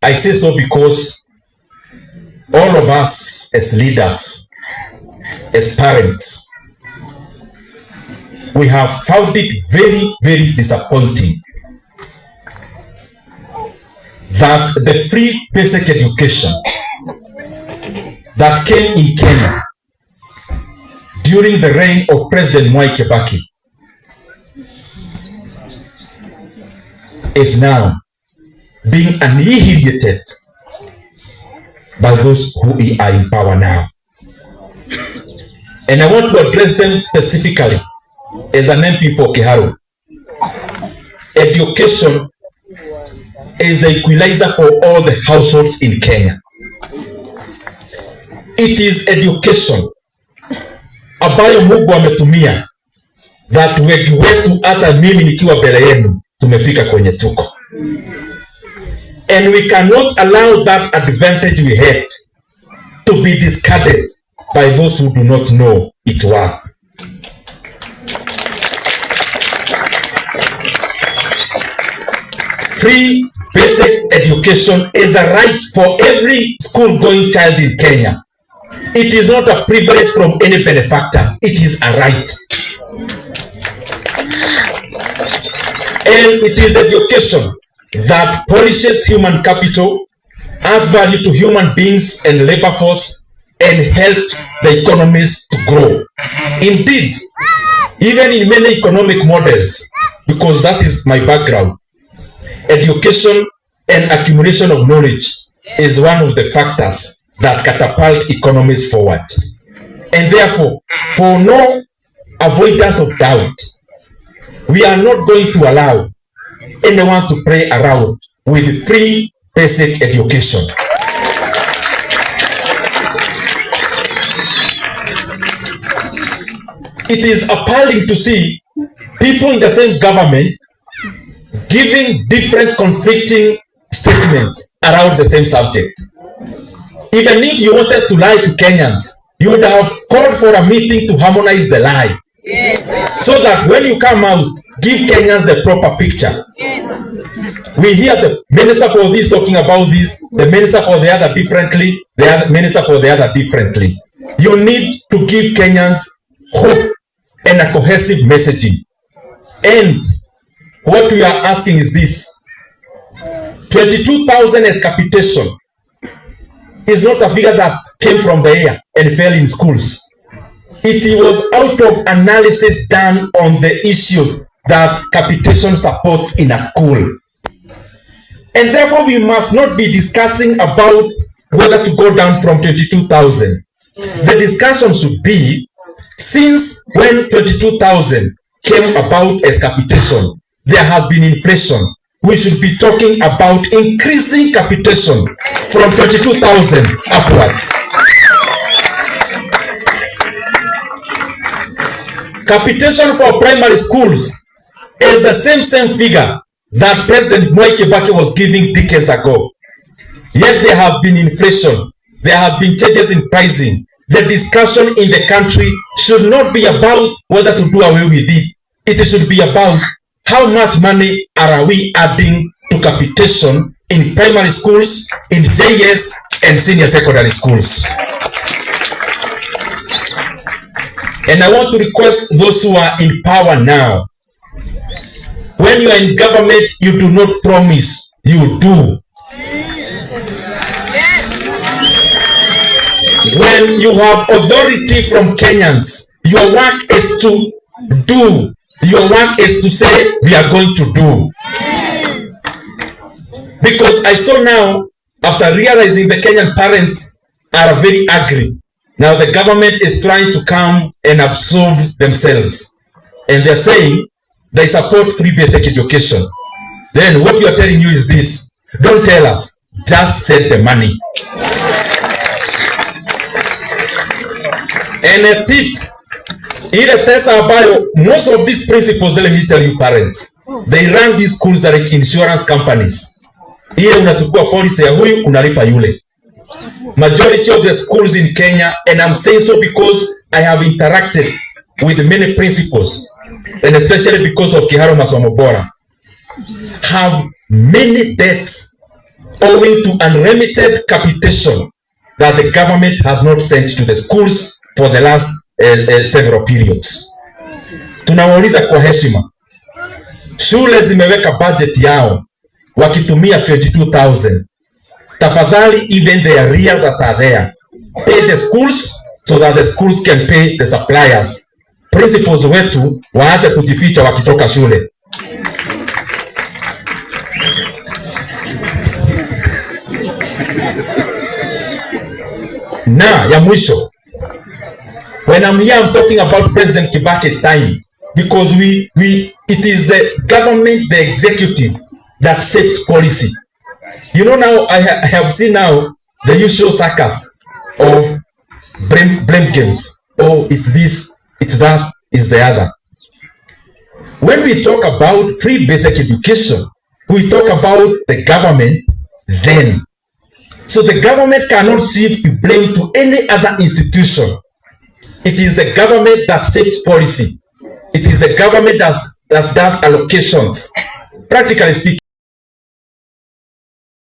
I say so because all of us as leaders, as parents, we have found it very, very disappointing that the free basic education that came in Kenya during the reign of President Mwai Kibaki is now being annihilated by those who are in power now. And I want to address them specifically as an MP for Kiharu. Education is the equalizer for all the households in Kenya. It is education ambayo Mungu ametumia that wengi wetu hata mimi nikiwa mbele yenu tumefika kwenye tuko. And we cannot allow that advantage we had to be discarded by those who do not know its worth. Free basic education is a right for every school-going child in Kenya. It is not a privilege from any benefactor. It is a right. And it is education that polishes human capital, adds value to human beings and labor force, and helps the economies to grow. Indeed, even in many economic models, because that is my background, education and accumulation of knowledge is one of the factors that catapult economies forward. And therefore, for no avoidance of doubt, we are not going to allow anyone to play around with free basic education. It is appalling to see people in the same government giving different conflicting statements around the same subject. Even if you wanted to lie to Kenyans, you would have called for a meeting to harmonize the lie. Yes. So that when you come out, give Kenyans the proper picture. Yes. We hear the minister for this talking about this, the minister for the other differently, the other minister for the other differently. You need to give Kenyans hope and a cohesive messaging. And what we are asking is this: 22,000 as capitation is not a figure that came from the air and fell in schools. It was out of analysis done on the issues that capitation supports in a school. And therefore, we must not be discussing about whether to go down from 22,000. The discussion should be, since when 22,000 came about as capitation, there has been inflation. We should be talking about increasing capitation from 22,000 upwards. Capitation for primary schools is the same figure that President Mwai Kibaki was giving decades ago. Yet there has been inflation. There has been changes in pricing. The discussion in the country should not be about whether to do away with it. It should be about how much money are we adding to capitation in primary schools, in JS and senior secondary schools. And I want to request those who are in power now, when you are in government, you do not promise, you do. When you have authority from Kenyans, your work is to do. Your work is to say, we are going to do. Because I saw now, after realizing the Kenyan parents are very angry, now the government is trying to come and absolve themselves. And they're saying they support free basic education. Then what you are telling you is this: don't tell us, just send the money. And a tip, ile pesa ambayo most of these principals, let me tell you parents, they run these schools like insurance companies. Ile unachukua policy ya huyu unalipa yule. Majority of the schools in Kenya, and I'm saying so because I have interacted with many principals, and especially because of Kiharu Masomo Bora, have many debts owing to unremitted capitation that the government has not sent to the schools for the last several periods. Tunawauliza kwa heshima, shule zimeweka budget yao wakitumia 22,000. Tafadhali, even the arrears that are there, pay the schools so that the schools can pay the suppliers. Principals wetu waache kujificha wakitoka shule. Na ya mwisho, when I'm here, I'm talking about President Kibaki's time, because it is the government, the executive, that sets policy. You know, now I have seen now the usual circus of blame games. Oh, it's this, it's that, it's the other. When we talk about free basic education, we talk about the government then. So the government cannot shift the blame to any other institution. It is the government that sets policy. It is the government that does allocations. Practically speaking,